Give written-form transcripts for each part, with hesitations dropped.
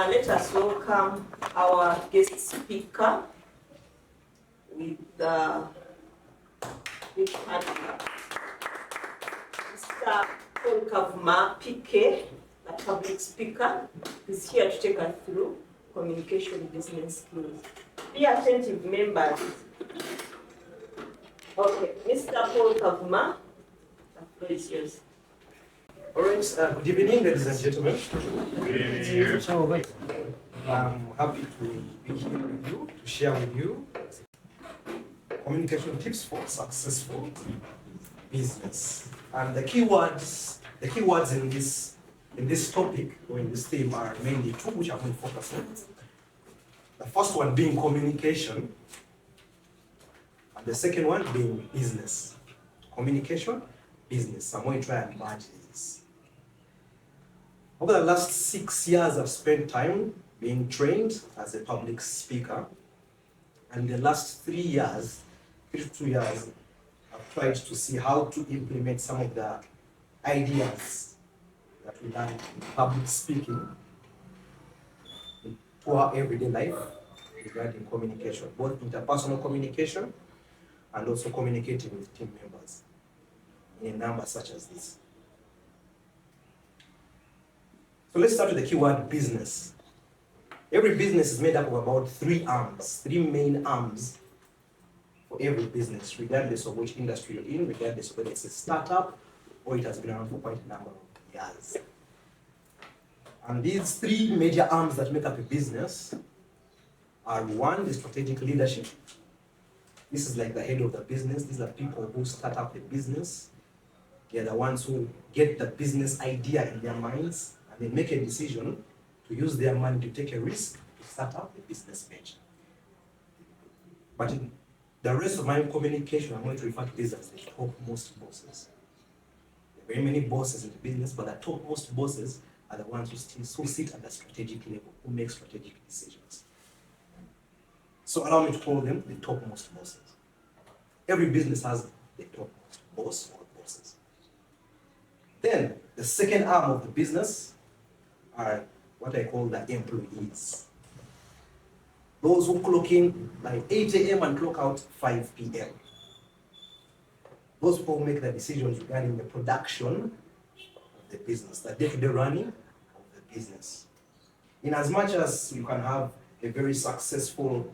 let us welcome our guest speaker with Mr. Paul Kavuma, PK, a public speaker, is here to take us through communication business skills. Be attentive, members. Okay, Mr. Paul Kavuma, the floor is yours. All right, good evening, ladies and gentlemen. I'm happy to be here with you, to share with you communication tips for successful business. And the keywords in this topic or in this theme are mainly two, which I'm going to focus on. The first one being communication, and the second one being business. Communication, business. I'm going to try and merge this. Over the last 6 years, I've spent time being trained as a public speaker. And the last 3 years, 2 years, I've tried to see how to implement some of the ideas that we learn in public speaking to our everyday life regarding communication, both interpersonal communication and also communicating with team members in a number such as this. So let's start with the keyword business. Every business is made up of about 3 arms, 3 main arms for every business, regardless of which industry you're in, regardless of whether it's a startup or it has been around for quite a number of years. And these 3 major arms that make up a business are: 1, the strategic leadership. This is like the head of the business. These are people who start up the business. They're the ones who get the business idea in their minds and they make a decision to use their money to take a risk to start up the business venture. But in the rest of my communication, I'm going to refer to these as the topmost bosses. There are very many bosses in the business, but the topmost bosses are the ones who sit at the strategic level, who make strategic decisions. So allow me to call them the topmost bosses. Every business has the topmost boss or bosses. Then the second arm of the business are what I call the employees. Those who clock in by 8 a.m. and clock out 5 p.m. Those people make the decisions regarding the production of the business, the day-to-day running of the business. In as much as you can have a very successful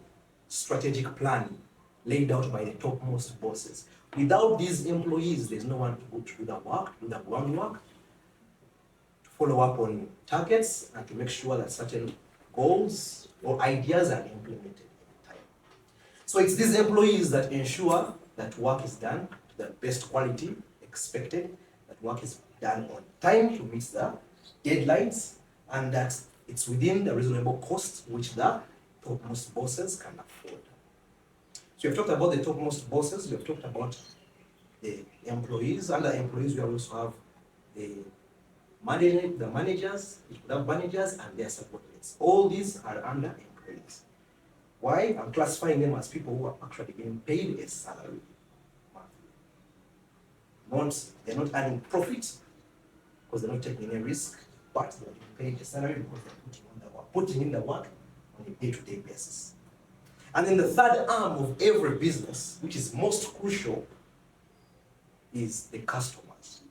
strategic plan laid out by the topmost bosses, without these employees, there's no one to go through the work, do the groundwork, to follow up on targets, and to make sure that certain goals or ideas are implemented in time. So it's these employees that ensure that work is done to the best quality expected, that work is done on time to meet the deadlines, and that it's within the reasonable cost which the topmost bosses can afford. So we've talked about the topmost bosses, we've talked about the employees. Under employees, we also have the managers, we have managers and their subordinates. All these are under employees. Why? I'm classifying them as people who are actually being paid a salary monthly. They're not earning profit because they're not taking any risk, but they're being paid a salary because they're putting in the work on a day-to-day basis. And then the third arm of every business, which is most crucial, is the customers.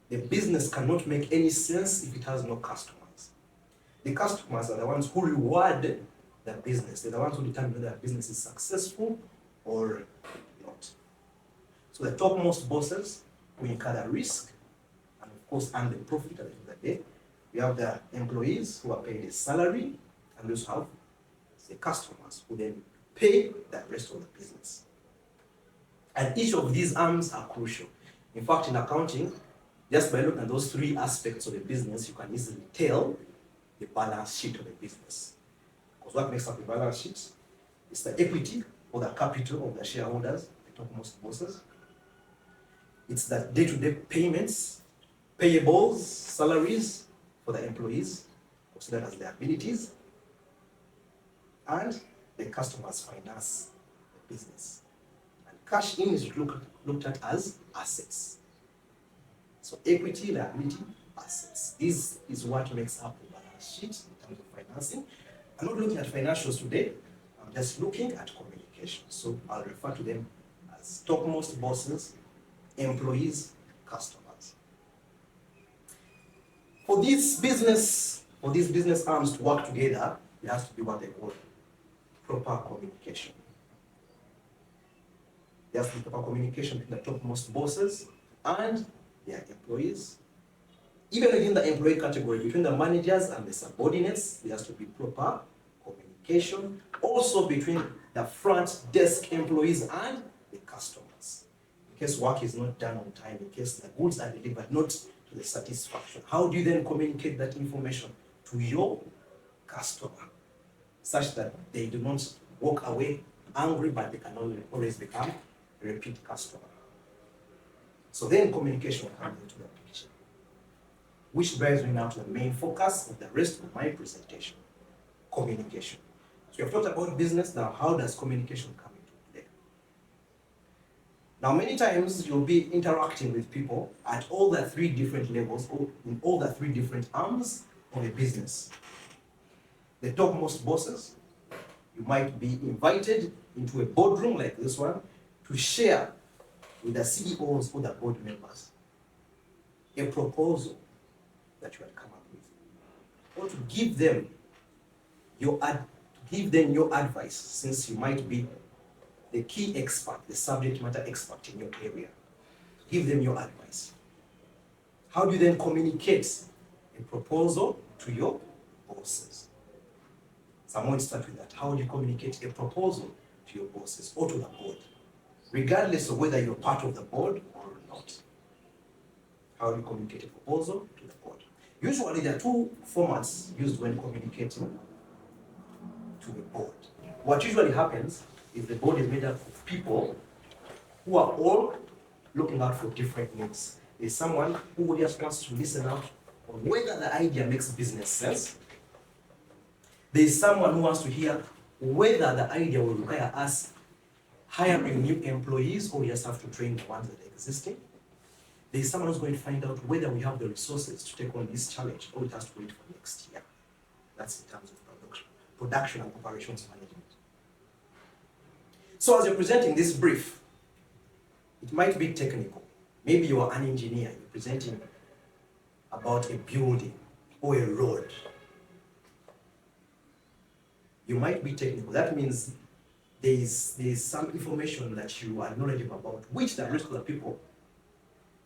The business cannot make any sense if it has no customers. The customers are the ones who reward the business. They're the ones who determine whether the business is successful or not. So the topmost bosses who incur the risk and of course earn the profit at the end of the day. We have the employees who are paid a salary, and we also have the customers who then pay the rest of the business. And each of these arms are crucial. In fact, in accounting, just by looking at those 3 aspects of the business, you can easily tell the balance sheet of the business. Because what makes up the balance sheet is the equity or the capital of the shareholders, the topmost bosses. It's the day-to-day payments, payables, salaries for the employees, considered as liabilities, and the customers finance the business. And cash in is looked at as assets. So equity, liability, assets. This is what makes up the balance sheet in terms of financing. I'm not looking at financials today. I'm just looking at communication. So I'll refer to them as topmost bosses, employees, customers. For these business arms to work together, there has to be what they call proper communication. There has to be proper communication between the topmost bosses and their employees. Even within the employee category, between the managers and the subordinates, there has to be proper communication. Also between the front desk employees and the customers. In case work is not done on time, in case the goods are delivered not to the satisfaction, how do you then communicate that information to your customer such that they do not walk away angry, but they can always become a repeat customer? So then communication comes into the picture, which brings me now to the main focus of the rest of my presentation, communication. So we have talked about business. Now, how does communication come into play? Now, many times you'll be interacting with people at all the three different levels, or in all the three different arms of a business. The topmost bosses, you might be invited into a boardroom like this one to share with the CEOs or the board members a proposal that you had come up with, or to give them your advice, since you might be the key expert, the subject matter expert in your area. Give them your advice. How do you then communicate a proposal to your bosses? Someone start with that. How do you communicate a proposal to your bosses or to the board, regardless of whether you're part of the board or not? How do you communicate a proposal to the board? Usually there are two formats used when communicating to a board. What usually happens is the board is made up of people who are all looking out for different needs. There's someone who just wants to listen out on whether the idea makes business sense. There's someone who wants to hear whether the idea will require us hiring new employees or we just have to train the ones that are existing. There's someone who's going to find out whether we have the resources to take on this challenge or it has to wait for next year. That's in terms of production and operations management. So as you're presenting this brief, it might be technical. Maybe you are an engineer, you're presenting about a building or a road. You might be technical. That means there's some information that you are knowledgeable about, which the rest of the people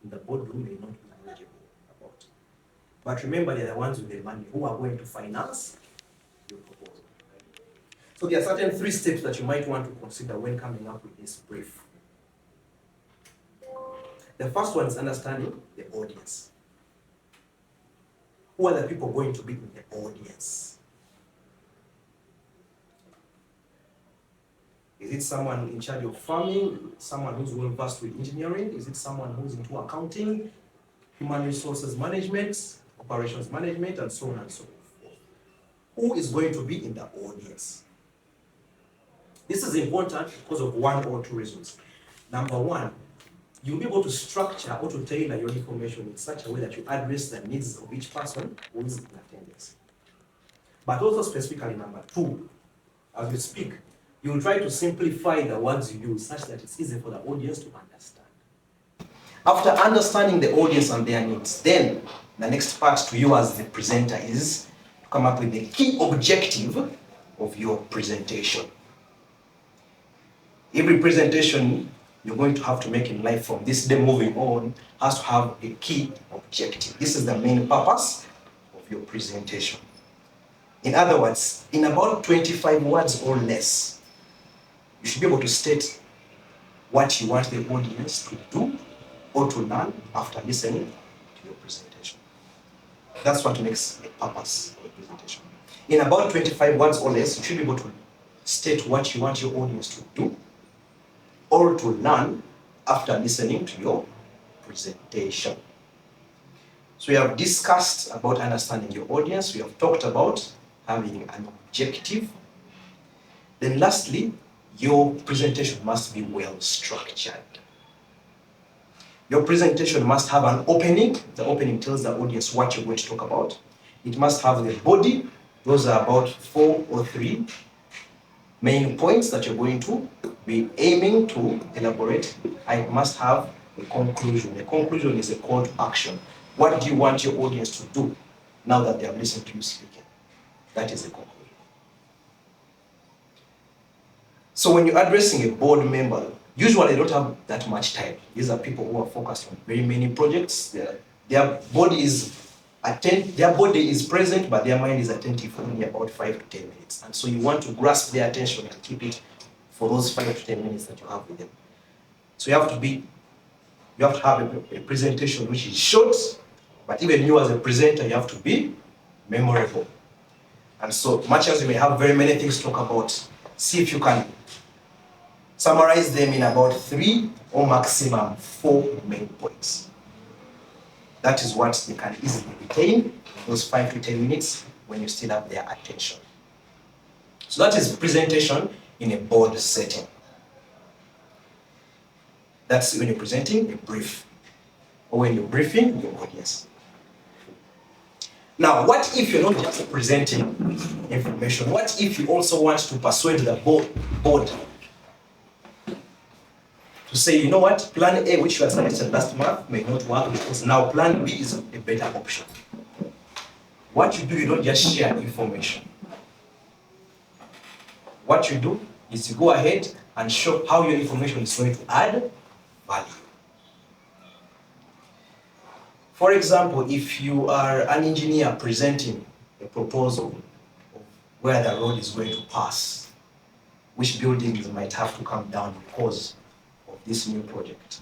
in the boardroom may not be knowledgeable about. But remember, they're the ones with the money who are going to finance your proposal. So there are certain 3 steps that you might want to consider when coming up with this brief. The first one is understanding the audience. Who are the people going to be in the audience? Is it someone in charge of farming, someone who's well versed with engineering? Is it someone who's into accounting, human resources management, operations management, and so on and so forth? Who is going to be in the audience? This is important because of 1 or 2 reasons. Number 1, you'll be able to structure or to tailor your information in such a way that you address the needs of each person who is in attendance. But also specifically number 2, as you speak, you'll try to simplify the words you use such that it's easy for the audience to understand. After understanding the audience and their needs, then the next part to you as the presenter is to come up with the key objective of your presentation. Every presentation you're going to have to make in life from this day moving on has to have a key objective. This is the main purpose of your presentation. In other words, in about 25 words or less, you should be able to state what you want the audience to do or to learn after listening to your presentation. That's what makes a purpose of a presentation. In about 25 words or less, you should be able to state what you want your audience to do or to learn after listening to your presentation. So we have discussed about understanding your audience. We have talked about having an objective. Then lastly, your presentation must be well structured. Your presentation must have an opening. The opening tells the audience what you're going to talk about. It must have the body Those are about 4 or 3 main points that you're going to be aiming to elaborate. I must have a conclusion. A conclusion is a call to action. What do you want your audience to do now that they have listened to you speaking? That is a conclusion. So when you're addressing a board member, usually they don't have that much time. These are people who are focused on very many projects. Their body is present, but their mind is attentive for only about 5 to 10 minutes. And so you want to grasp their attention and keep it for those 5 to 10 minutes that you have with them. So you have to have a presentation which is short, but even you as a presenter, you have to be memorable. And so much as you may have very many things to talk about, see if you can summarize them in about 3 or maximum 4 main points. That is what they can easily retain those 5 to 10 minutes when you still have their attention. So that is presentation in a board setting. That's when you're presenting a brief, or when you're briefing your audience. Now, what if you're not just presenting information? What if you also want to persuade the board to say, you know what, plan A, which you had suggested last month, may not work because now plan B is a better option. What you do, you don't just share information. What you do is you go ahead and show how your information is going to add value. For example, if you are an engineer presenting a proposal of where the road is going to pass, which buildings might have to come down because of this new project.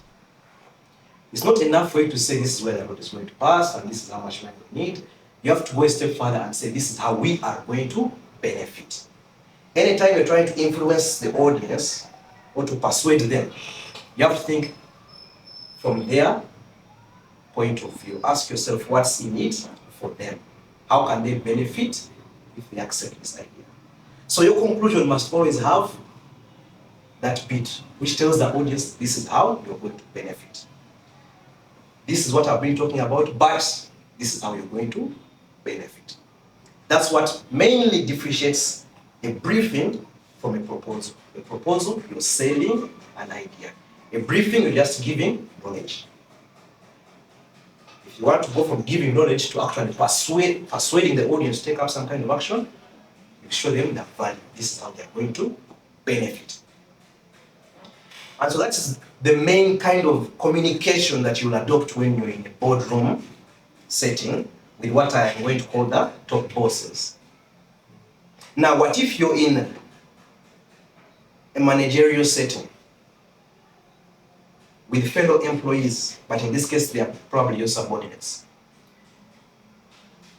It's not enough for you to say this is where the road is going to pass and this is how much money we need. You have to go a step further and say this is how we are going to benefit. Anytime you're trying to influence the audience or to persuade them, you have to think from their point of view. Ask yourself what's in it for them. How can they benefit if they accept this idea? So your conclusion must always have that bit which tells the audience this is how you're going to benefit. This is what I've been talking about, but this is how you're going to benefit. That's what mainly differentiates a briefing from a proposal. A proposal, you're selling an idea. A briefing, you're just giving knowledge. If you want to go from giving knowledge to actually persuading the audience to take up some kind of action, you show them the value. This is how they're going to benefit. And so that's the main kind of communication that you'll adopt when you're in a boardroom setting with what I am going to call the top bosses. Now, what if you're in a managerial setting with fellow employees, but in this case, they are probably your subordinates?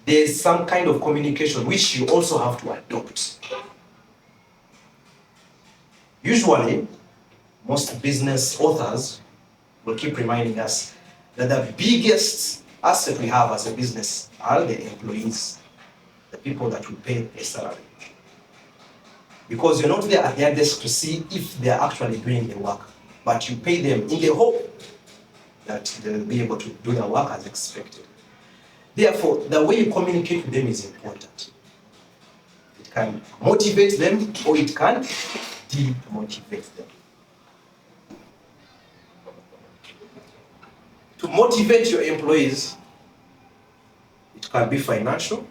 There's some kind of communication which you also have to adopt. Usually, most business authors will keep reminding us that the biggest asset we have as a business are the employees, the people that we pay a salary. Because you're not there at their desk to see if they're actually doing the work, but you pay them in the hope that they'll be able to do the work as expected. Therefore, the way you communicate with them is important. It can motivate them or it can demotivate them. To motivate your employees, it can be financial,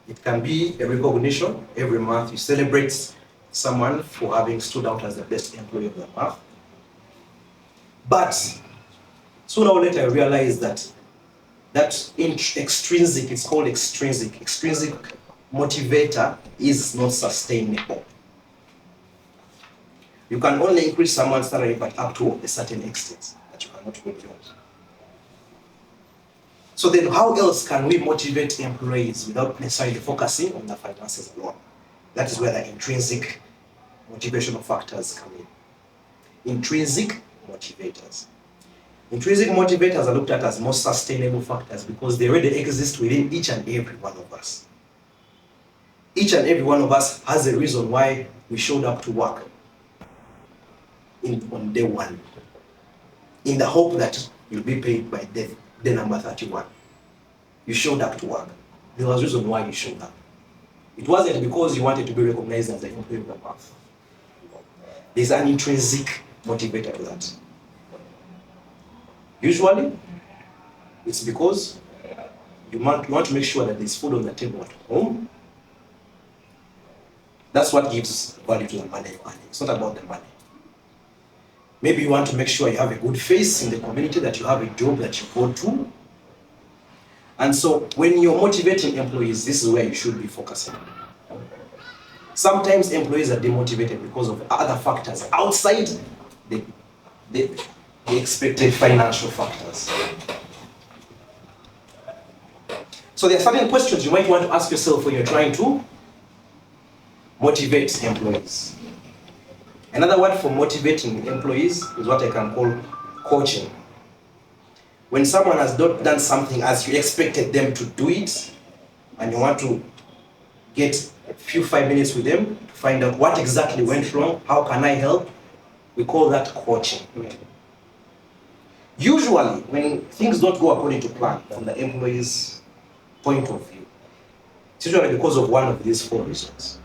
it can be a recognition. Every month you celebrate someone for having stood out as the best employee of the month. But sooner or later I realize that extrinsic, it's called extrinsic motivator is not sustainable. You can only increase someone's salary, but up to a certain extent that you cannot go beyond. So then how else can we motivate employees without necessarily focusing on the finances alone? That is where the intrinsic motivational factors come in. Intrinsic motivators. Intrinsic motivators are looked at as most sustainable factors because they already exist within each and every one of us. Each and every one of us has a reason why we showed up to work on day one, in the hope that you'll be paid by day number 31. You showed up to work. There was a reason why you showed up. It wasn't because you wanted to be recognized as an employee of the month. There's an intrinsic motivator to that. Usually, it's because you want to make sure that there's food on the table at home. That's what gives value to the money you're earning. It's not about the money. Maybe you want to make sure you have a good face in the community, that you have a job that you go to. And so when you're motivating employees, this is where you should be focusing. Sometimes employees are demotivated because of other factors outside the expected financial factors. So there are certain questions you might want to ask yourself when you're trying to motivate employees. Another word for motivating employees is what I can call coaching. When someone has not done something as you expected them to do it, and you want to get a few 5 minutes with them to find out what exactly went wrong, how can I help, we call that coaching. Usually, when things don't go according to plan from the employee's point of view, it's usually because of one of these 4 reasons.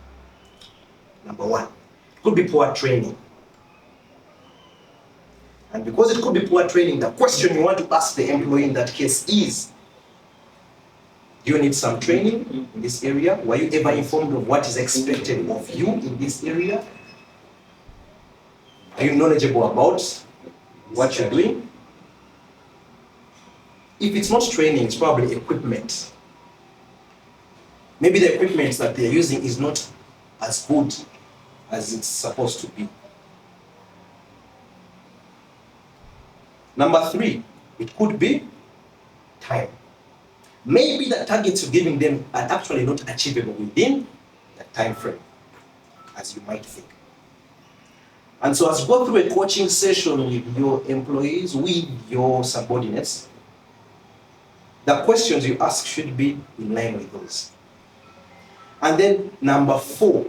Number 1, it could be poor training. And because it could be poor training, the question you want to ask the employee in that case is, do you need some training in this area? Were you ever informed of what is expected of you in this area? Are you knowledgeable about what you're doing? If it's not training, it's probably equipment. Maybe the equipment that they're using is not as good as it's supposed to be. Number 3, it could be time. Maybe the targets you're giving them are actually not achievable within the time frame, as you might think. And so as you go through a coaching session with your employees, with your subordinates, the questions you ask should be in line with those. And then number 4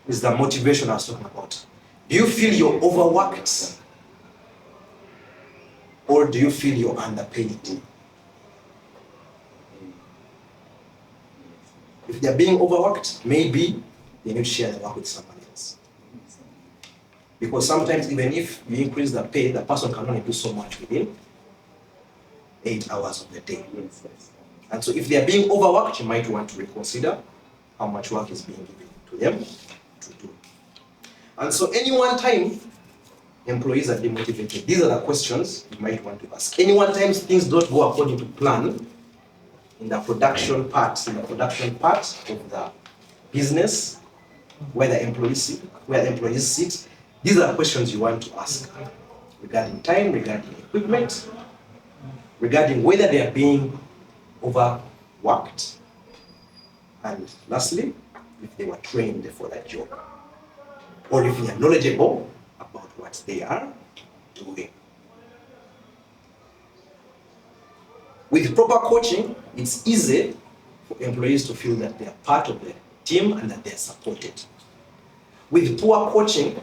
is the motivation I was talking about. Do you feel you're overworked? Or do you feel you're underpaid? If they're being overworked, maybe they need to share the work with someone else. Because sometimes even if you increase the pay, the person can only do so much within 8 hours of the day. And so if they're being overworked, you might want to reconsider how much work is being given to them to do. And so any one time, employees are demotivated. These are the questions you might want to ask. Any one time things don't go according to plan in the production part of the business, where the employees sit, these are the questions you want to ask regarding time, regarding equipment, regarding whether they are being overworked, and lastly, if they were trained for that job, or if they are knowledgeable about what they are doing. With proper coaching, it's easy for employees to feel that they are part of the team and that they are supported. With poor coaching,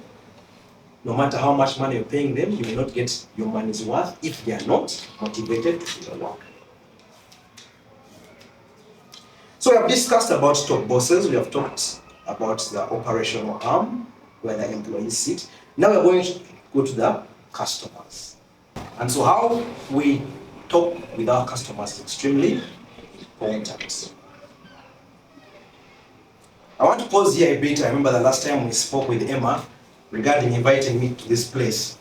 no matter how much money you're paying them, you may not get your money's worth if they are not motivated to do the work. So we have discussed about top bosses, we have talked about the operational arm, where the employees sit. Now we're going to go to the customers. And so how we talk with our customers is extremely important. I want to pause here a bit. I remember the last time we spoke with Emma regarding inviting me to this place.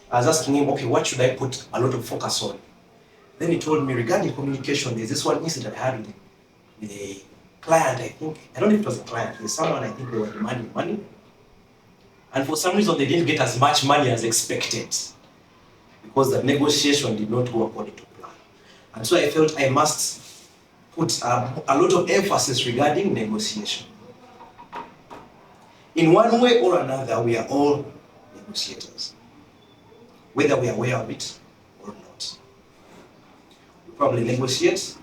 I was asking him, okay, what should I put a lot of focus on? Then he told me regarding communication, there's this one incident I had with a client, I think. I don't know if it was a client. There's someone, I think they were demanding money. And for some reason, they didn't get as much money as expected because the negotiation did not go according to plan. And so I felt I must put a lot of emphasis regarding negotiation. In one way or another, we are all negotiators, whether we are aware of it or not. We probably negotiate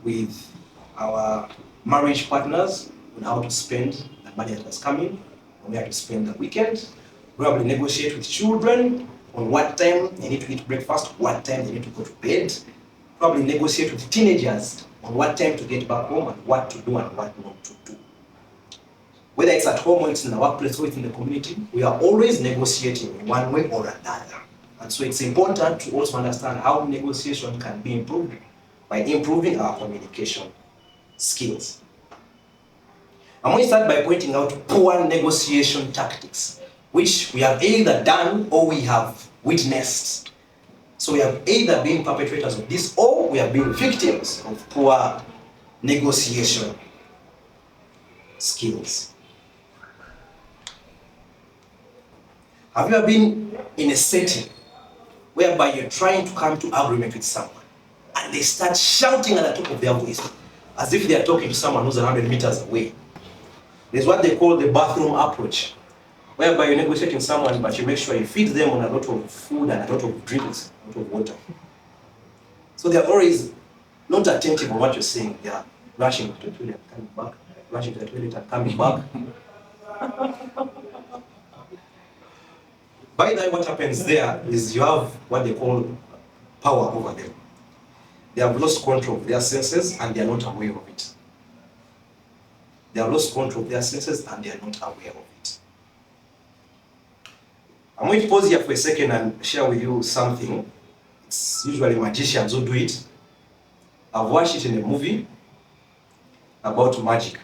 with our marriage partners on how to spend the money that has come in, on where to spend the weekend. We probably negotiate with children on what time they need to eat breakfast, what time they need to go to bed. Probably negotiate with teenagers on what time to get back home and what to do and what not to do. Whether it's at home or it's in the workplace or it's in the community, we are always negotiating in one way or another. And so it's important to also understand how negotiation can be improved by improving our communication skills. I'm going to start by pointing out poor negotiation tactics, which we have either done or we have witnessed. So we have either been perpetrators of this or we have been victims of poor negotiation skills. Have you ever been in a setting whereby you're trying to come to agreement with someone and they start shouting at the top of their voice as if they are talking to someone who's 100 meters away? There's what they call the bathroom approach, whereby you're negotiating with someone but you make sure you feed them on a lot of food and a lot of drinks, a lot of water. So they're always not attentive on what you're saying. They are rushing to the toilet and coming back, rushing to the toilet and coming back. By the way, what happens there is you have what they call power over them. They have lost control of their senses and they are not aware of it. They have lost control of their senses and they are not aware of it. I'm going to pause here for a second and share with you something. It's usually magicians who do it. I've watched it in a movie about magic.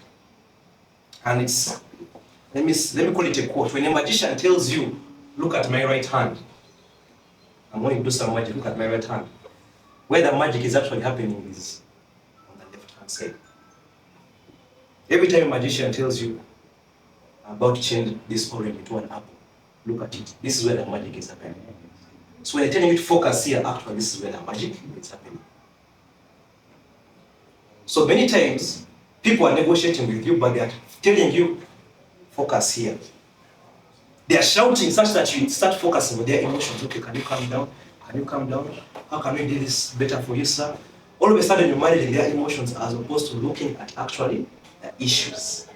And it's, let me call it a quote. When a magician tells you, look at my right hand. I'm going to do some magic, look at my right hand. Where the magic is actually happening is on the left hand side. Every time a magician tells you, I'm about to change this orange into an apple, look at it. This is where the magic is happening. So when I tell you to focus here, actually this is where the magic is happening. So many times, people are negotiating with you, but they are telling you, focus here. They are shouting such that you start focusing on their emotions. Okay, can you calm down? Can you calm down? How can we do this better for you, sir? All of a sudden you're managing their emotions as opposed to looking at actually the issues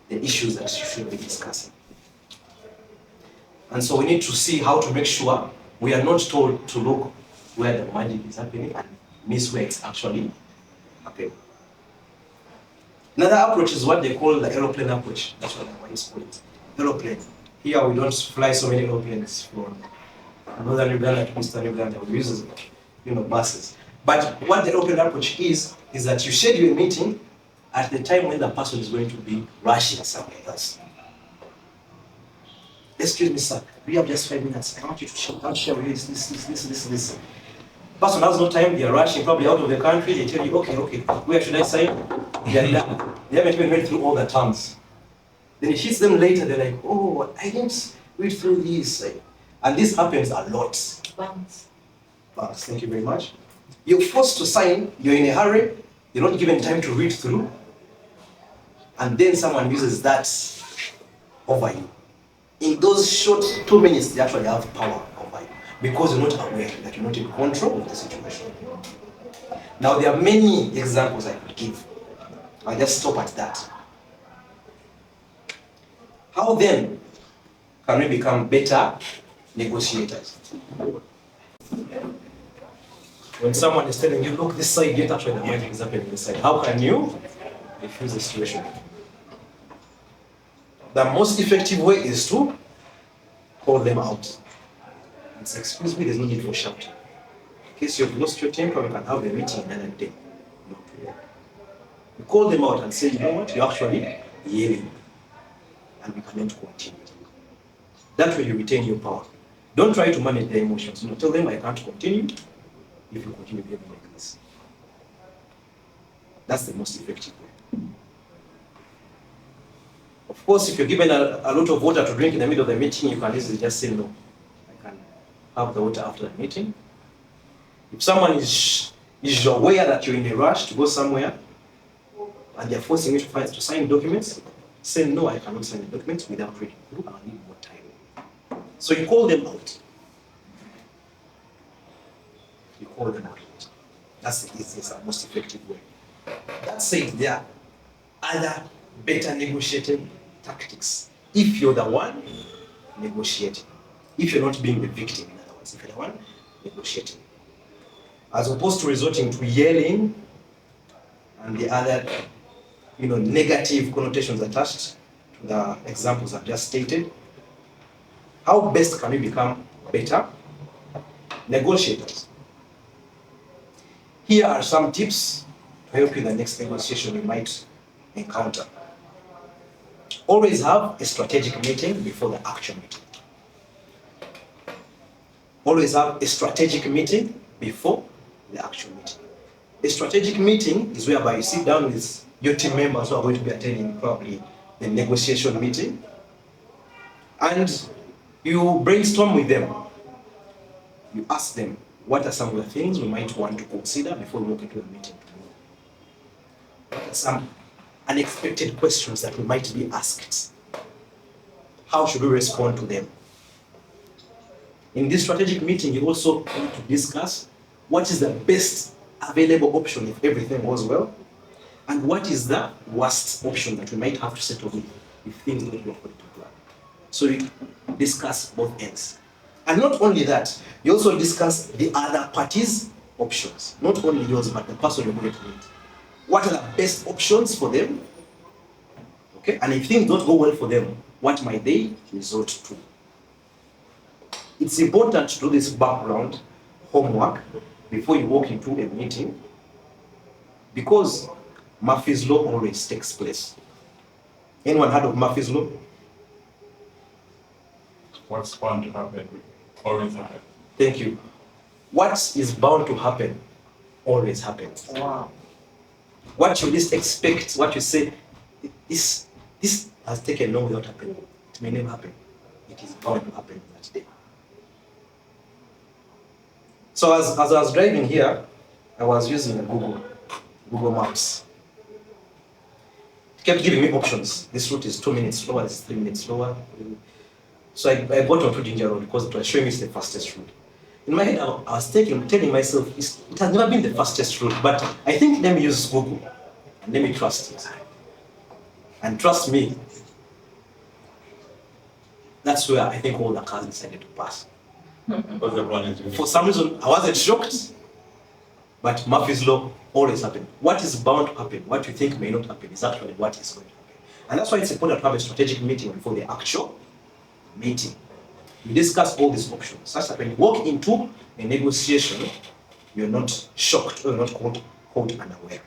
that you should be discussing. And so we need to see how to make sure we are not told to look where the magic is happening and miss where it's actually happening. Another approach is what they call the aeroplane approach. That's what I call it. Aeroplane. Here we don't fly so many airplanes from northern Uganda to eastern Uganda. We use buses. But what the aeroplane approach is that you schedule a meeting at the time when the person is going to be rushing somewhere else. Excuse me, sir. We have just 5 minutes. I want you to share with you this. Person has no time. They are rushing, probably out of the country. They tell you, okay, where should I sign? They are done. They haven't even read through all the terms. Then it hits them later, they're like, oh, I didn't read through this. And this happens a lot. Banks, thank you very much. You're forced to sign, you're in a hurry, you're not given time to read through, and then someone uses that over you. In those short 2 minutes, they actually have power over you because you're not aware that you're not in control of the situation. Now, there are many examples I could give. I'll just stop at that. How then can we become better negotiators? When someone is telling you, look, this side, yet actually the magic is happening this side, how can you diffuse the situation? The most effective way is to call them out. It's, excuse me, there's no need for shouting. In case you've lost your temper, we can have a meeting another day. You call them out and say, you know what, you're actually yelling. And we cannot continue. That way you retain your power. Don't try to manage their emotions. Tell them I can't continue if you continue behaving like this. That's the most effective way. Of course, if you're given a lot of water to drink in the middle of the meeting, you can easily just say no. I can have the water after the meeting. If someone is aware that you're in a rush to go somewhere and they're forcing you to sign documents, say, no, I cannot sign the documents without reading through. I need more time. So you call them out. You call them out. That's the easiest and most effective way. That said, there are other better negotiating tactics. If you're the one negotiating. If you're not being the victim, in other words, if you're the one negotiating. As opposed to resorting to yelling and the other, negative connotations attached to the examples I've just stated. How best can we become better negotiators? Here are some tips to help you in the next negotiation you might encounter. Always have a strategic meeting before the actual meeting. Always have a strategic meeting before the actual meeting. A strategic meeting is whereby you sit down with your team members who are going to be attending probably the negotiation meeting, and you brainstorm with them. You ask them, what are some of the things we might want to consider before we walk into the meeting tomorrow? What are some unexpected questions that we might be asked? How should we respond to them? In this strategic meeting, you also need to discuss what is the best available option if everything goes well, and what is the worst option that we might have to settle with if things don't go according to plan. So you discuss both ends. And not only that, you also discuss the other parties' options. Not only yours, but the person you're going to meet. What are the best options for them? Okay, and if things don't go well for them, what might they resort to? It's important to do this background homework before you walk into a meeting, because Murphy's Law always takes place. Anyone heard of Murphy's Law? What's bound to happen always happens. Thank you. What is bound to happen always happens. Wow. What you least expect, what you say, this has taken long without happening. It may never happen. It is bound to happen that day. So as I was driving here, I was using Google Maps. It kept giving me options. This route is 2 minutes slower, this is 3 minutes slower. So I got onto Ginger Road because it was showing me it's the fastest route. In my head, I was telling myself, it has never been the fastest route, but I think let me use Google and let me trust it. And trust me, that's where I think all the cars decided to pass. Because everyone is For some reason, I wasn't shocked, but Murphy's Law always happens. What is bound to happen, what you think may not happen, is actually what is going to happen. And that's why it's important to have a strategic meeting before the actual meeting. You discuss all these options, such that when you walk into a negotiation, you're not shocked or you're not caught unaware.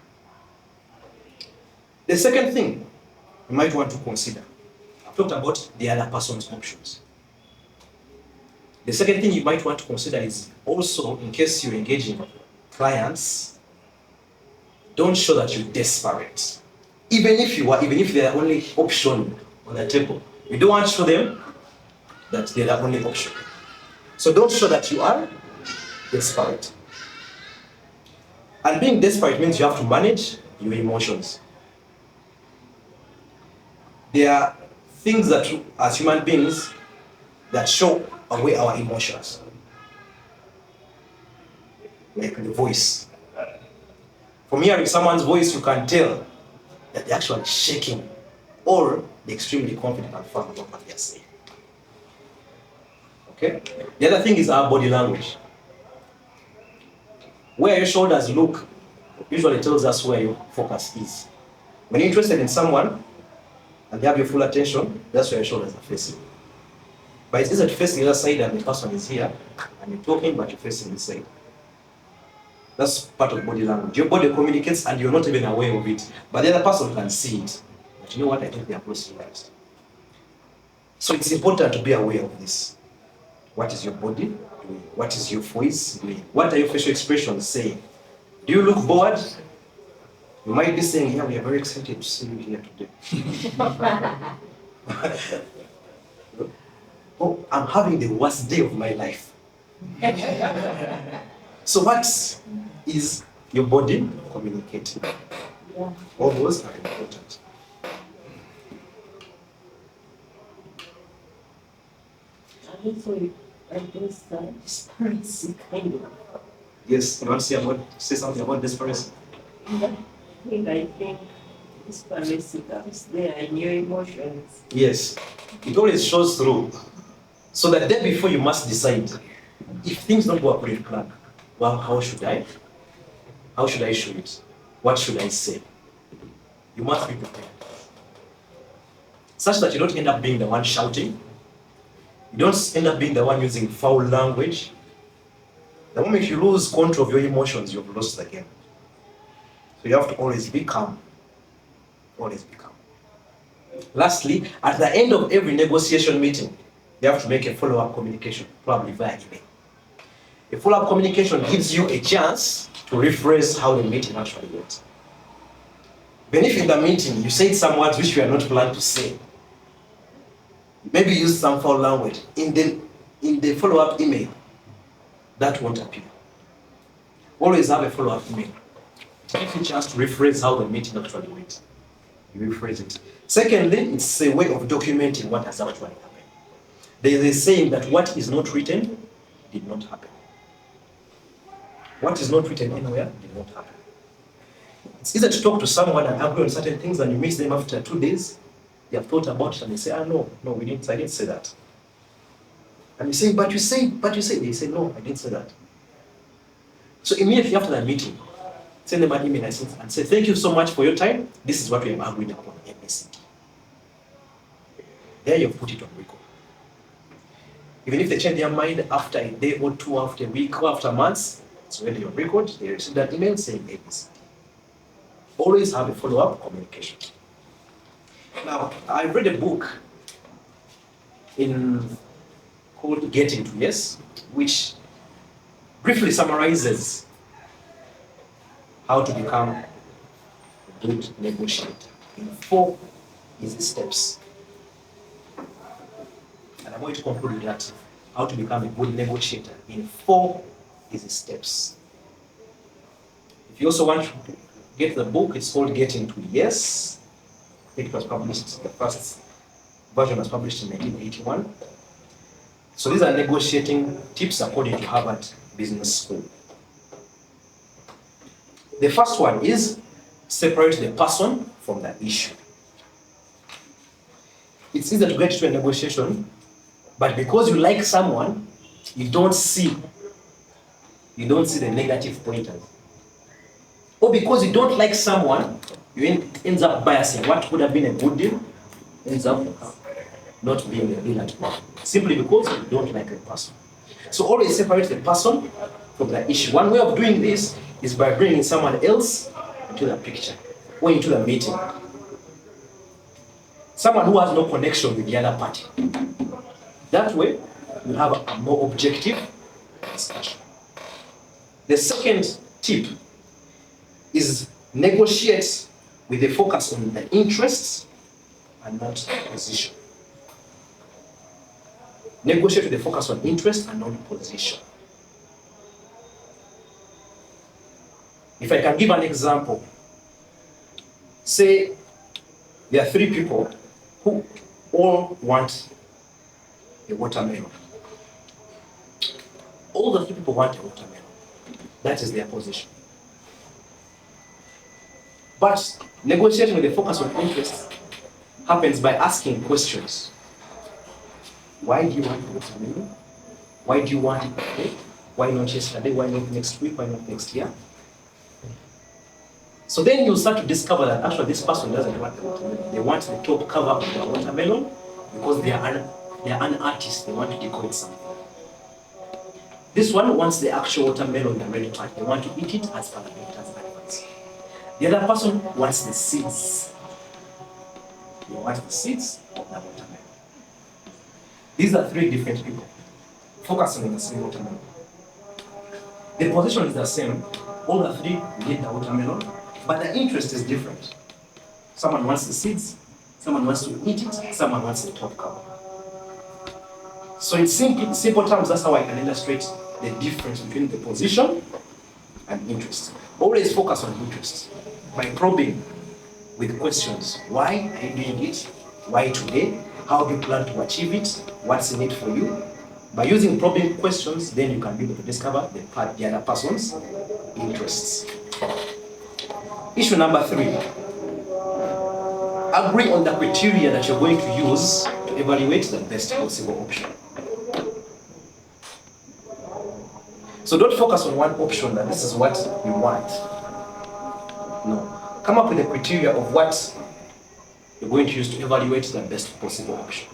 The second thing you might want to consider, I've talked about the other person's options. The second thing you might want to consider is also, in case you're engaging clients, don't show that you're desperate. Even if they're the only option on the table, you don't want to show them that they're the only option. So don't show that you are desperate. And being desperate means you have to manage your emotions. There are things that, as human beings, that show away our emotions. Like the voice. From hearing someone's voice, you can tell that they're actually shaking or they're extremely confident and firm about what they're saying. Okay? The other thing is our body language. Where your shoulders look usually tells us where your focus is. When you're interested in someone and they have your full attention, that's where your shoulders are facing. But it's easy to face the other side and the person is here and you're talking but you're facing this side. That's part of body language. Your body communicates and you're not even aware of it. But the other person can see it. But you know what? I think they are close to right. So it's important to be aware of this. What is your body doing? What is your voice doing? What are your facial expressions saying? Do you look bored? You might be saying, yeah, we are very excited to see you here today. Oh, I'm having the worst day of my life. So what is your body communicating? Yeah. All those are important. And also, I guess desperancy kind of. Yes, you want to say something about desperation? I think desperancy comes there in your emotions. Yes, it always shows through. So the day before you must decide, if things don't go according to plan, well, how should I show it? What should I say? You must be prepared. Such that you don't end up being the one shouting. You don't end up being the one using foul language. The moment you lose control of your emotions, you've lost the game. So you have to always be calm. Always be calm. Lastly, at the end of every negotiation meeting, you have to make a follow-up communication, probably via email. A follow-up communication gives you a chance to rephrase how the meeting actually went. Even if in the meeting you said some words which you are not planned to say, maybe use some foul language, in the follow-up email, that won't appear. Always have a follow-up email. Give you a chance to rephrase how the meeting actually went. You rephrase it. Secondly, it's a way of documenting what has actually happened. There is a saying that what is not written did not happen. What is not written anywhere did not happen. It's easy to talk to someone and agree on certain things, and you meet them after 2 days. You have thought about it and they say, no, I didn't say that. And you say, but you say. They say, no, I didn't say that. So immediately after that meeting, send them an email and say, thank you so much for your time. This is what we have agreed upon, ABCD. There you've put it on record. Even if they change their mind after a day or two, after a week, or after months, it's already on record. They receive that email saying ABCD. Always have a follow-up communication. Now, I read a book called Getting to Yes, which briefly summarizes how to become a good negotiator in 4 easy steps. And I'm going to conclude with that, how to become a good negotiator in 4 easy steps. If you also want to get the book, it's called Getting to Yes. I think it was published, the first version was published in 1981. So these are negotiating tips according to Harvard Business School. The first one is separate the person from the issue. It's easy to get to a negotiation, but because you like someone, you don't see the negative pointers. Or because you don't like someone, you end up biasing. What would have been a good deal ends up not being a deal at all. Simply because you don't like the person. So always separate the person from the issue. One way of doing this is by bringing someone else into the picture or into the meeting. Someone who has no connection with the other party. That way, you have a more objective discussion. The second tip is negotiate with a focus on the interests and not position. Negotiate with a focus on interest and not position. If I can give an example, say there are 3 people who all want a watermelon. All the 3 people want a watermelon. That is their position. But negotiating with a focus on interest happens by asking questions. Why do you want a watermelon? Why do you want it today? Why not yesterday? Why not next week? Why not next year? So then you start to discover that actually this person doesn't want the watermelon. They want the top cover of the watermelon because they are an artist. They want to decorate something. This one wants the actual watermelon they're ready to eat. They want to eat it as per the painter's advice. The other person wants the seeds. They want the seeds of the watermelon. These are 3 different people focusing on the same watermelon. The position is the same. All the 3 need the watermelon, but the interest is different. Someone wants the seeds, someone wants to eat it, someone wants the top cover. So in simple terms, that's how I can illustrate the difference between the position and interest. Always focus on interest by probing with questions. Why are you doing it? Why today? How do you plan to achieve it? What's in it for you? By using probing questions, then you can be able to discover the other person's interests. Issue number 3. Agree on the criteria that you're going to use to evaluate the best possible option. So don't focus on one option that this is what you want. No. come up with the criteria of what you're going to use to evaluate the best possible option.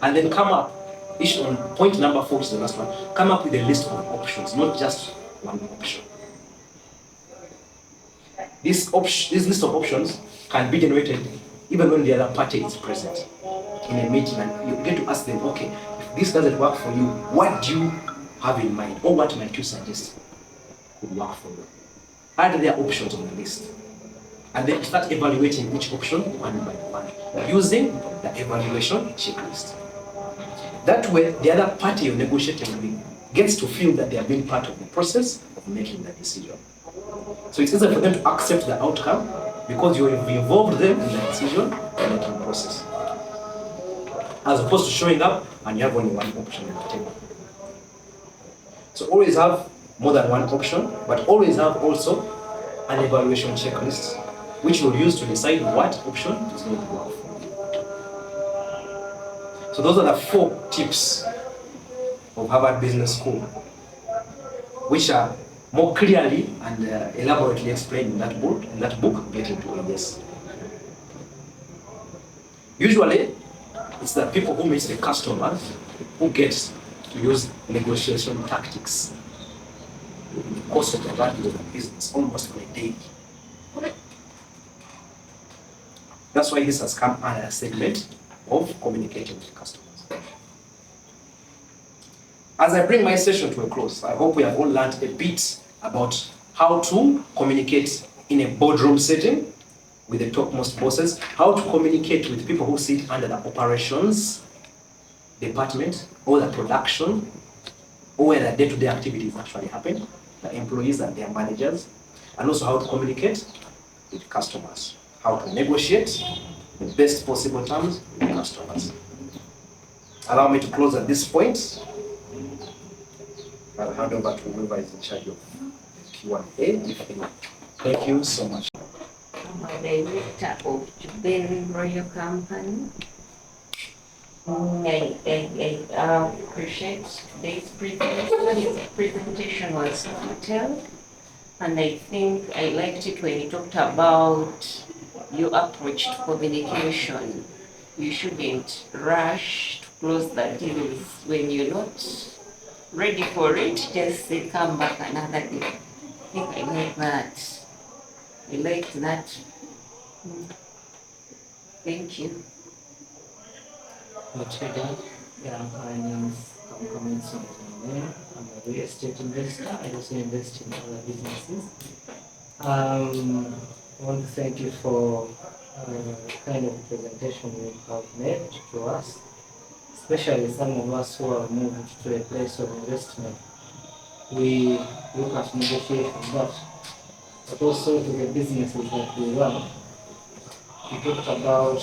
And then come up, each on point number 4, which is the last one, come up with a list of options, not just one option. This list of options can be generated even when the other party is present in a meeting, and you get to ask them, okay, if this doesn't work for you, what do you have in mind, or what might you suggest could work for you? Add their options on the list, and then start evaluating each option one by one using the evaluation checklist. That way, the other party you're negotiating with gets to feel that they are being part of the process of making the decision. So it's easier for them to accept the outcome because you have involved them in the decision-making process, as opposed to showing up and you have only one option on the table. So always have more than one option, but always have also an evaluation checklist, which you'll use to decide what option is going to work for you. So those are the 4 tips of Harvard Business School, which are more clearly and elaborately explained in that book, Getting to Yes. Usually, it's the people who meet the customers who get to use negotiation tactics in the course of the value of the business, almost on a daily. That's why this has come under a segment of communicating with customers. As I bring my session to a close, I hope we have all learned a bit about how to communicate in a boardroom setting with the topmost bosses, how to communicate with people who sit under the operations department or the production, or where the day-to-day activities actually happen, the employees and their managers, and also how to communicate with customers, how to negotiate the best possible terms with customers. Allow me to close at this point. I'll hand over to whoever is in charge of the Q&A. Thank you so much. I'm a director of Jubilee Royal Company. I appreciate today's presentation. His presentation was detailed, and I think I liked it when you talked about your approach to communication. You shouldn't rush to close the deals when you're not ready for it. Just say, come back another day. I think I like that. I liked that. Thank you. Yeah, my name is Kavuma. I'm a real estate investor. I also invest in other businesses. I want to thank you for the kind of presentation you have made to us, especially some of us who have moved to a place of investment. We look at negotiation, but also to the businesses that we run. You talked about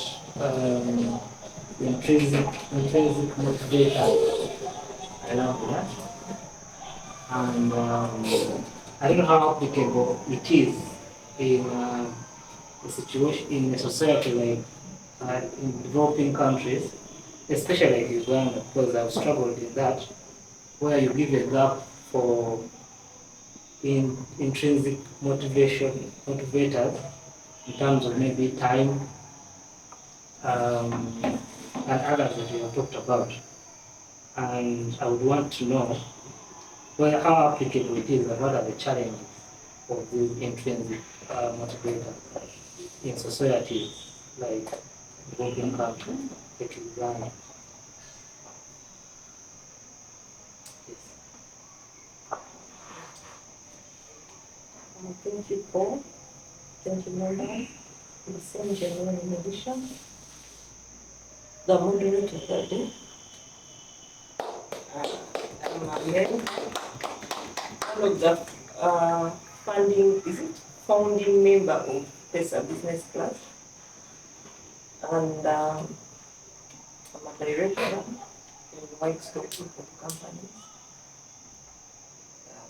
intrinsic motivator. I love that. And I don't know how applicable it is in a situation, in a society like in developing countries, especially like Uganda, because I've struggled in that, where you give a gap for intrinsic motivators in terms of maybe time and others that you have talked about. And I would want to know how applicable it is and what are the challenges of these intrinsic motivators in societies like developing countries like Uganda. Thank you, Paul. Thank you, Mona. The same genuine in addition. The moderator of the day. I'm Mary. One of the founding member of Pesa Business Clinic. And I'm a director in Whitestone Group of Companies.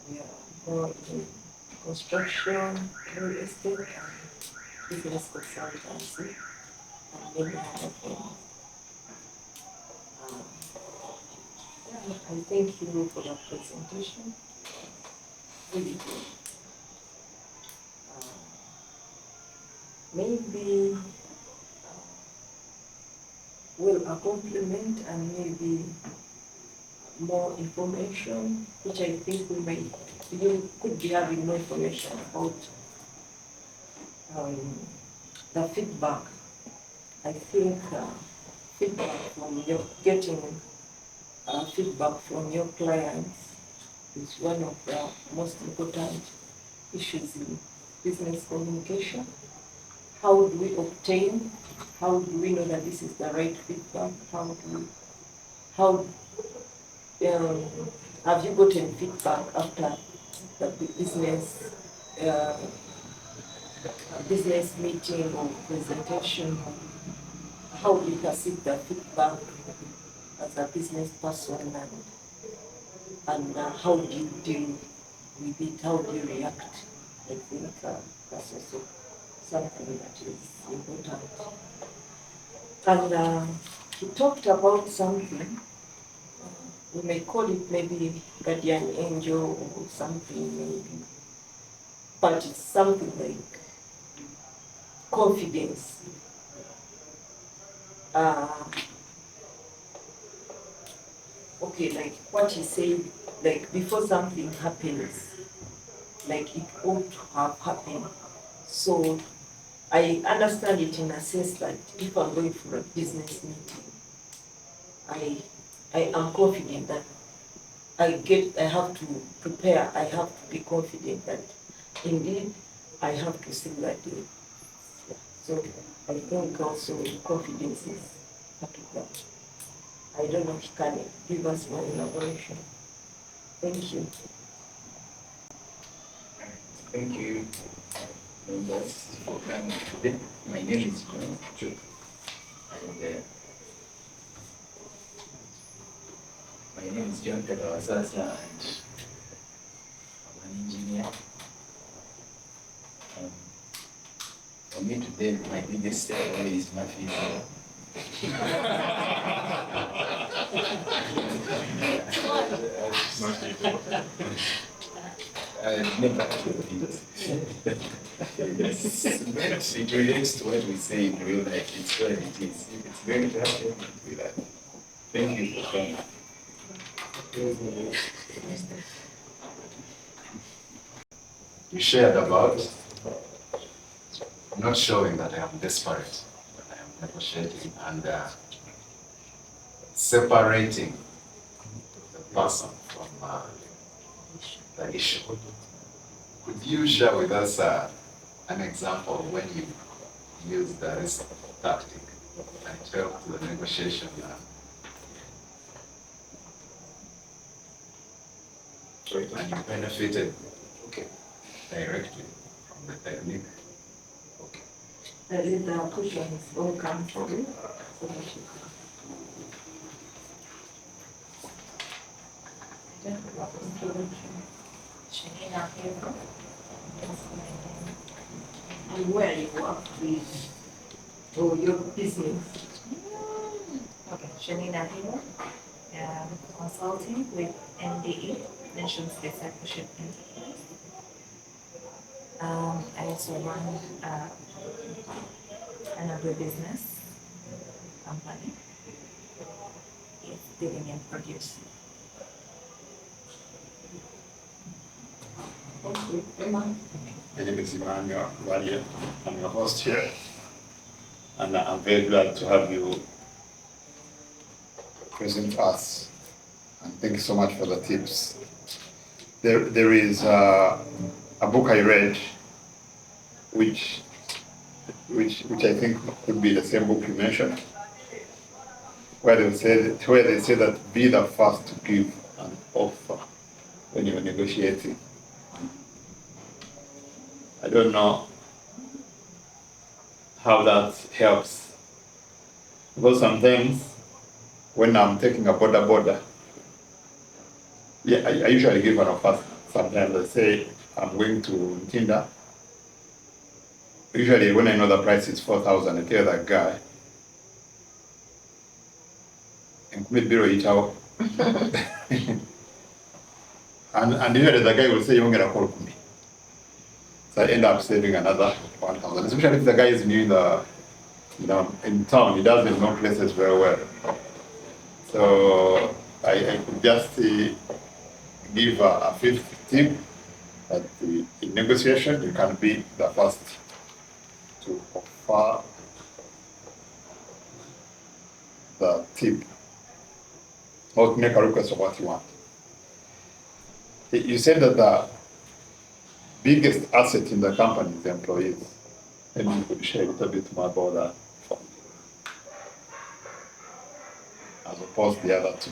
We are more in construction, real estate, and business consultancy, and many other things. I thank you for the presentation. Really good. maybe will a compliment and maybe more information, which I think you could be having more information about the feedback. I think feedback from getting feedback from your clients is one of the most important issues in business communication. How do we obtain? How do we know that this is the right feedback? How have you gotten feedback after the business meeting or presentation? How do you perceive the feedback as a business person, and how do you deal with it? How do you react? I think that's also something that is important. And he talked about something, we may call it maybe guardian angel or something maybe, but it's something like confidence. Okay, like what he said, like before something happens, like it ought to have happened. So I understand it in a sense that if I'm going for a business meeting, I am confident that I have to prepare, I have to be confident that indeed I have to sing that day. Yeah. So I think also confidence is part of that. I don't know if you can give us more elaboration. Thank you. Thank you, members, for coming today. My name is John, and my name is John Kadawasasa, and I'm an engineer. For me today, my biggest takeaway is my future. I've never achieved it. It relates to what we say in real life. It's what it is. If it's going to happen, it will happen. Thank you for coming. You shared about not showing that I am desperate, but I am negotiating and separating the person from the issue. Could you share with us an example when you used this tactic and it helped the negotiation? And you benefited directly from the technique. If the questions all come from you, so that you and where you work with or your business. Okay, Shanina here, consulting with NDE, Nations Discipleship Enterprise. I also run an agribusiness company. It's dealing in produce. Thank you. Emma. My name is Emmanuel Walia. I'm your host here. And I'm very glad to have you present us. And thank you so much for the tips. There is a book I read which I think could be the same book you mentioned, where they say that be the first to give an offer when you're negotiating. I don't know how that helps, because sometimes when I'm taking a border, I usually give an offer. Sometimes I say I'm going to Tinda. Usually when I know the price is 4,000, I tell that guy, and usually the guy will say, "You're going to call me." So I end up saving another 1,000, especially if the guy is new in town, he doesn't know places very well. So I could just give a fifth tip that in negotiation, you can be the first to offer the tip or to make a request of what you want. You said that the biggest asset in the company is the employees. And you could share a little bit more about that for me, as opposed to the other two.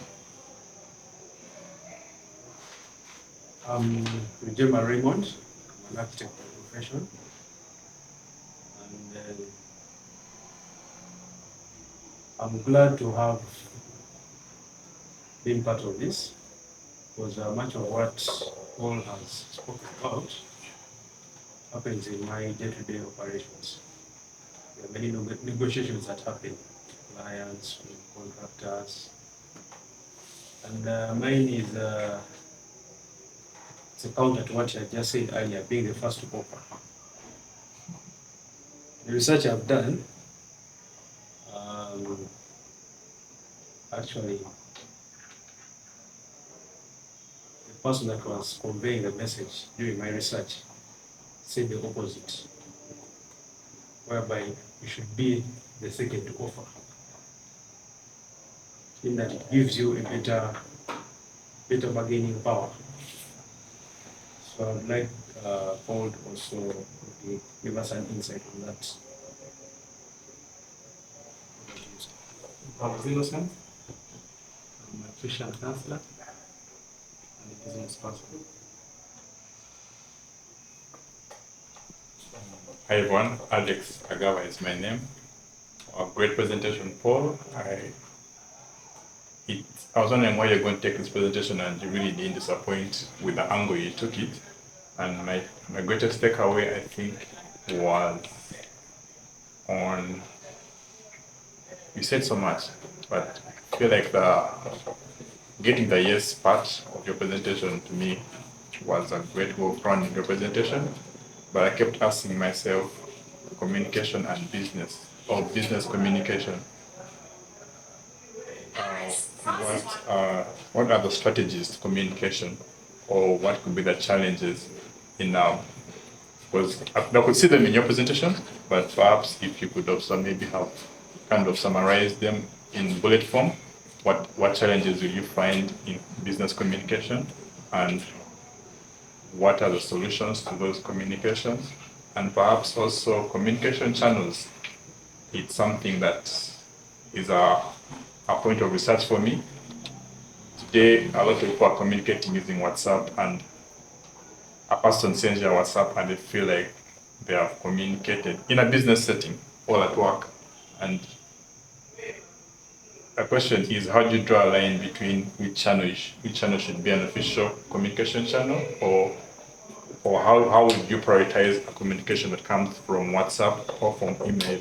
Rejema Raymond, I'm an architect by profession. And I'm glad to have been part of this, because much of what Paul has spoken about happens in my day-to-day operations. There are many negotiations that happen with clients, with contractors, and mine is it's a counter to what I just said earlier, being the first to offer. The research I've done, actually, the person that was conveying the message during my research said the opposite, whereby you should be the second to offer, in that it gives you a better bargaining power. So I'd like Paul to also give us an insight on that. I'm a Christian counselor and a business person. Hi everyone, Alex Agawa is my name. A great presentation, Paul. I was wondering why you're going to take this presentation, and you really didn't disappoint with the angle you took it. And my greatest takeaway, I think, was on, you said so much, but I feel like getting the yes part of your presentation to me was a great move rounding your presentation. But I kept asking myself, communication and business, or business communication. What are the strategies to communication, or what could be the challenges in now? Because I could see them in your presentation, but perhaps if you could also maybe have kind of summarized them in bullet form, what challenges will you find in business communication, and what are the solutions to those communications, and perhaps also communication channels. It's something that is a point of research for me. Today, a lot of people are communicating using WhatsApp, and a person sends you a WhatsApp and they feel like they have communicated in a business setting or at work. And the question is, how do you draw a line between which channel should be an official communication channel, or how would you prioritize a communication that comes from WhatsApp or from email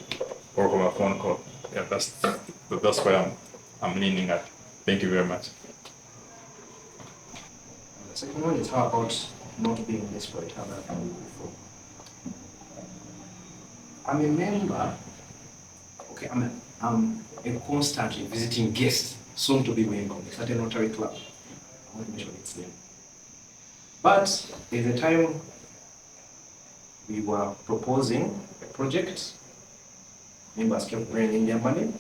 or from a phone call? Yeah, that's where I'm leaning at. Thank you very much. The second one is, how about not being desperate? How that happened before. I'm a member. Okay, I'm a constantly visiting guest, soon to be member of a certain Rotary Club. I won't mention its name. But there's a time we were proposing a project. Members kept bringing their money.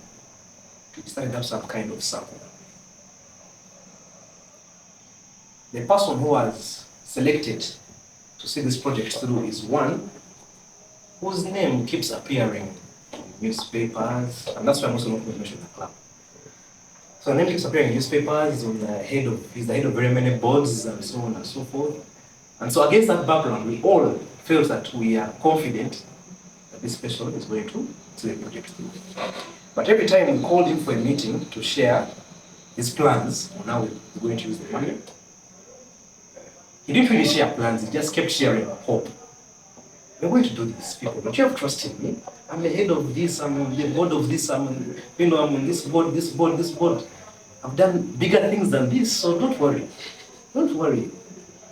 We started up some kind of circle. The person who was selected to see this project through is one whose name keeps appearing in newspapers, and that's why I'm also not going to mention the club. So the name keeps appearing in newspapers, he's the head of very many boards and so on and so forth. And so against that background, we all feel that we are confident that this person is going to see the project through. But every time we called him for a meeting to share his plans on how we're going to use the money, he didn't really share plans, he just kept sharing hope. We're going to do this, people, but you have trust in me. I'm the head of this, I'm on the board of this, I'm on this board, this board, this board. I've done bigger things than this, so don't worry. Don't worry.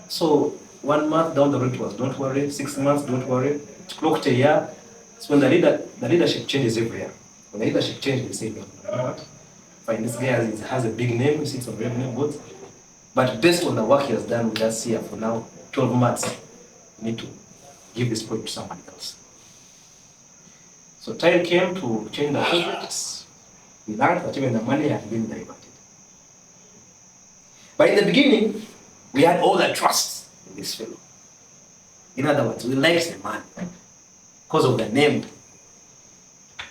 So 1 month down the road it was don't worry, 6 months, don't worry, clocked a year. So when the leadership changes every year. When the leadership changes, they say, no, you know what? Fine, this guy has a big name, he sits on revenue boards. But based on the work he has done with us here for now, 12 months, we need to give this project to somebody else. So time came to change the projects. We learned that even the money had been diverted. But in the beginning, we had all the trust in this fellow. In other words, we liked the man because of the name,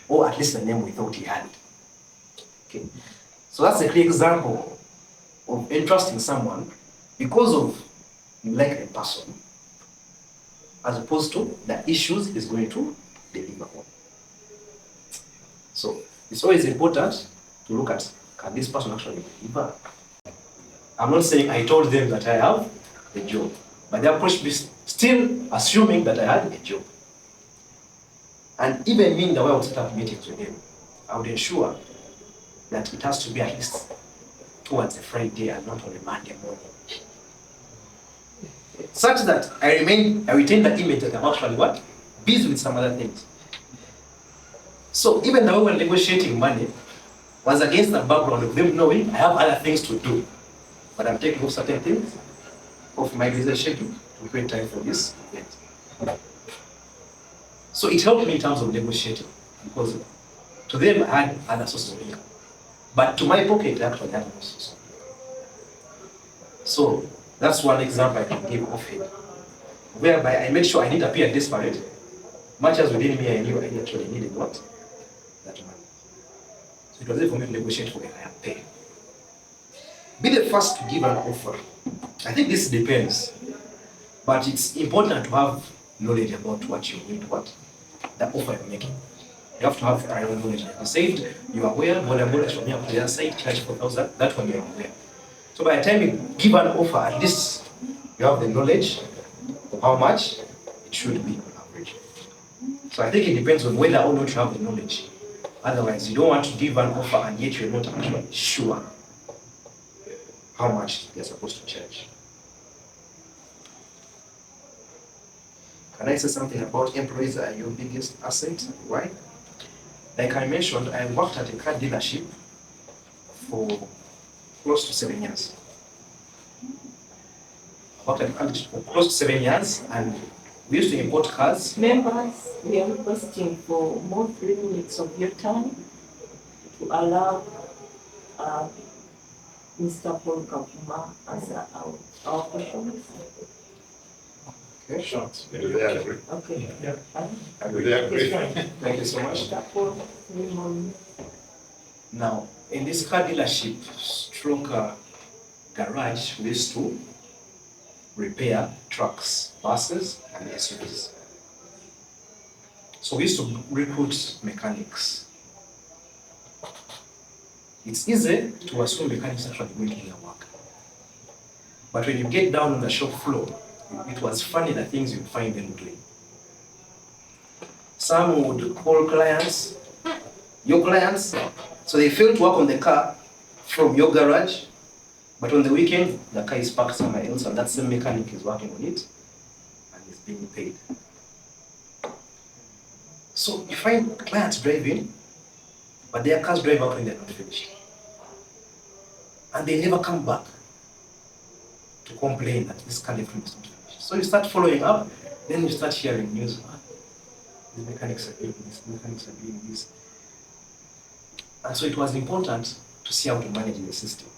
or at least the name we thought he had. Okay. So that's a clear example of entrusting someone because of you like the person, as opposed to the issues he's going to deliver on. So it's always important to look at, can this person actually deliver? I'm not saying I told them that I have a job, but they approached me still assuming that I had a job. And even me, the way I would set up meetings with them, I would ensure that it has to be at least towards a Friday and not on a Monday morning. Such that I retain the image that I'm actually what? Busy with some other things. So even the way we're negotiating money was against the background of them knowing I have other things to do. But I'm taking off certain things off my busy schedule to create time for this event. So it helped me in terms of negotiating because to them I had other sources of income. But to my pocket, I actually had no source of income. So that's one example I can give of it, whereby I made sure I didn't appear desperate, much as within me I knew I actually needed what? That money. So it was easy for me to negotiate for a higher pay. Be the first to give an offer. I think this depends, but it's important to have knowledge about what you need, what the offer you're making. You have to have prior knowledge. You said you are aware, what from your player side, charge 4,000, that one you're aware. So by the time you give an offer, at least you have the knowledge of how much it should be on average. So I think it depends on whether or not you have the knowledge. Otherwise, you don't want to give an offer and yet you're not actually sure how much they're supposed to charge. Can I say something about employees are your biggest asset? Why? Like I mentioned, I worked at a car dealership for close to 7 years. I worked at a car dealership for close to 7 years, and we used to import cars. Members, we are requesting for more 3 minutes of your time to allow Mr. Paul Kavuma answer our questions. Okay, sure. Do they agree? Okay. Do they agree? Thank you so much. Mr. Paul, 3 minutes. Now, in this car dealership stroke garage, we used to repair trucks, buses, and SUVs. So we used to recruit mechanics. It's easy to assume mechanics actually going to do their work. But when you get down on the shop floor, it was funny the things you'd find them doing. Some would call clients, your clients, so they fail to work on the car from your garage, but on the weekend, the car is parked somewhere else and that same mechanic is working on it and is being paid. So you find clients driving, but their cars drive out when they're not finished. And they never come back to complain that this car is not finished. So you start following up, then you start hearing news. The mechanics are doing this, the mechanics are doing this. And so it was important to see how to manage the system.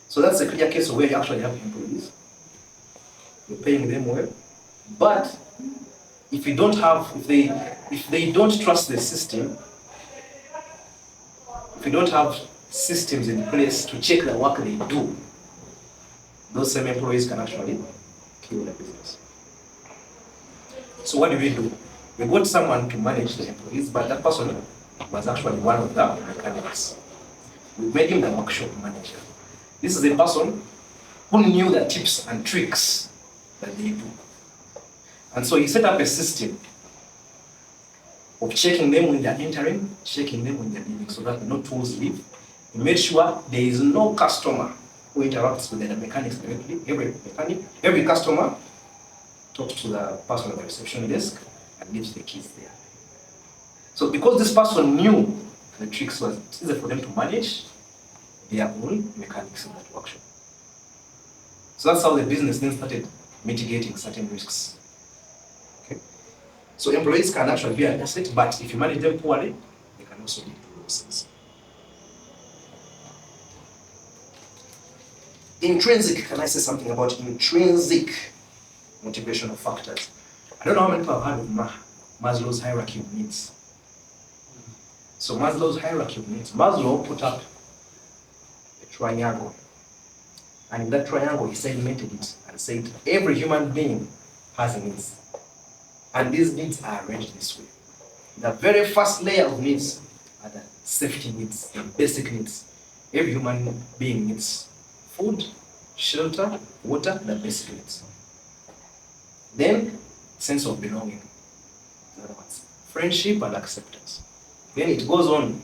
So that's a clear case of where you actually have employees. You're paying them well. But if you don't have, if they don't trust the system, if you don't have systems in place to check the work they do, those same employees can actually kill the business. So what do? We got someone to manage the employees, but that person was actually one of the mechanics. We made him the workshop manager. This is a person who knew the tips and tricks that they do. And so he set up a system of checking them when they're entering, checking them when they're leaving, so that no tools leave. He made sure there is no customer who interacts with the mechanics directly. Every customer talks to the person at the reception desk and leaves the keys there. So because this person knew the tricks, was easy for them to manage their own mechanics in that workshop. So that's how the business then started mitigating certain risks. Okay? So employees can actually be an asset, but if you manage them poorly, they can also lead to losses. Intrinsic, can I say something about intrinsic motivational factors? I don't know how many people have heard of Maslow's hierarchy of needs. So Maslow's hierarchy of needs, Maslow put up a triangle. And in that triangle, he segmented it and said every human being has needs. And these needs are arranged this way. The very first layer of needs are the safety needs, the basic needs. Every human being needs food, shelter, water, the basic needs. Then, sense of belonging. In other words, friendship and acceptance. Then it goes on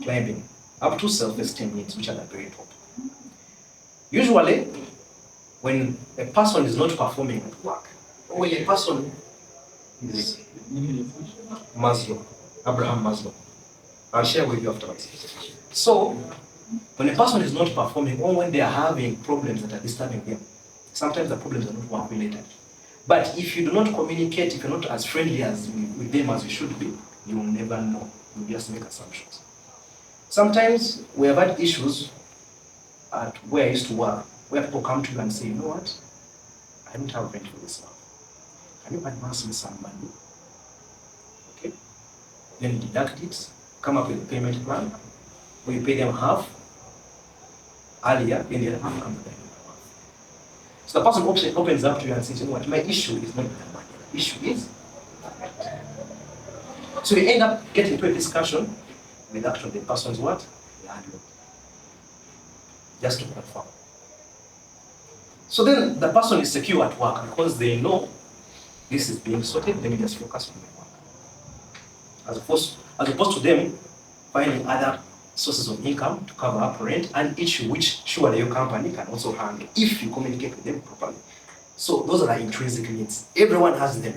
climbing up to self-esteem needs, which are the very top. Usually, when a person is not performing at work, or when a person is Maslow, Abraham Maslow, I'll share with you afterwards. So, when a person is not performing, or when they are having problems that are disturbing them, sometimes the problems are not work-related. But if you do not communicate, if you're not as friendly with them as you should be, you will never know. You just make assumptions. Sometimes we have had issues at where I used to work, where people come to you and say, you know what, I don't have rent for this month. Can you advance me some money? Okay. Then you deduct it, come up with a payment plan, where you pay them half earlier, then the other half comes at the end of the month. So the person opens up to you and says, you know what, my issue is not the money, the issue is rent. So you end up getting into a discussion with actually the person's what? Landlord. Just to confirm. So then the person is secure at work because they know this is being sorted, then you just focus on their work. As opposed to them finding other sources of income to cover up rent, an issue which surely your company can also handle if you communicate with them properly. So those are the intrinsic needs. Everyone has them.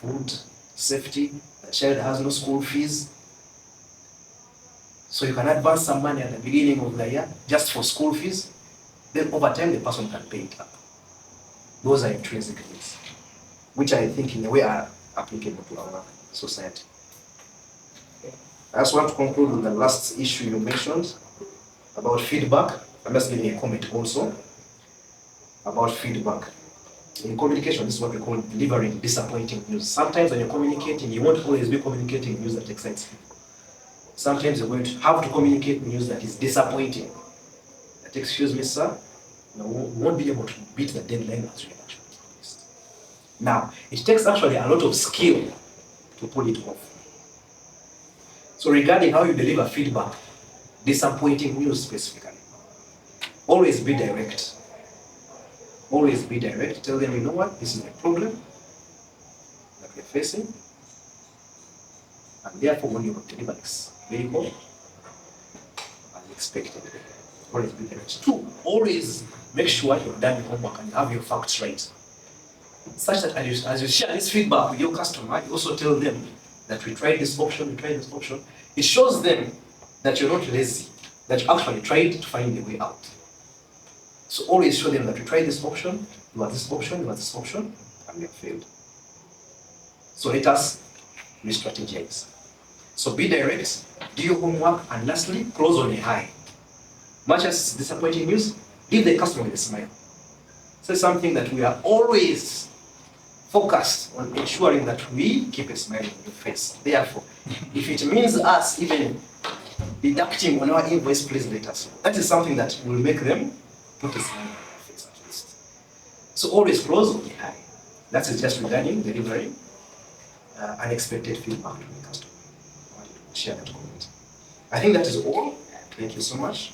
Food, safety, the child has no school fees. So you can advance some money at the beginning of the year just for school fees. Then over time, the person can pay it up. Those are intrinsic needs, which I think in a way are applicable to our society. I just want to conclude with the last issue you mentioned about feedback. I'm just giving a comment also about feedback. In communication, this is what we call delivering disappointing news. Sometimes when you're communicating, you won't always be communicating news that excites people. Sometimes you're going to have to communicate news that is disappointing. That, excuse me, sir, we won't be able to beat the deadline as we actually promised. Now, it takes actually a lot of skill to pull it off. So regarding how you deliver feedback, disappointing news specifically, always be direct. Always be direct. Tell them, you know what, this is the problem that we're facing. And therefore, when you deliver this vehicle, as expected, always be direct. 2, always make sure you've done your homework and you have your facts right. Such that as you share this feedback with your customer, you also tell them that we tried this option, we tried this option. It shows them that you're not lazy, that you actually tried to find a way out. So always show them that we tried this option, you had this option, you had this option, and we have failed. So let us re-strategize. So be direct, do your homework, and lastly, close on a high. Much as disappointing news, leave the customer with a smile. Say something that we are always focused on ensuring that we keep a smile on your face. Therefore, if it means us even deducting on our invoice, please let us know. That is something that will make them put a smile on their face at least. So always close on the high. That is just regarding delivering unexpected feedback to the customer. I wanted to share that comment. I think that is all. Thank you so much.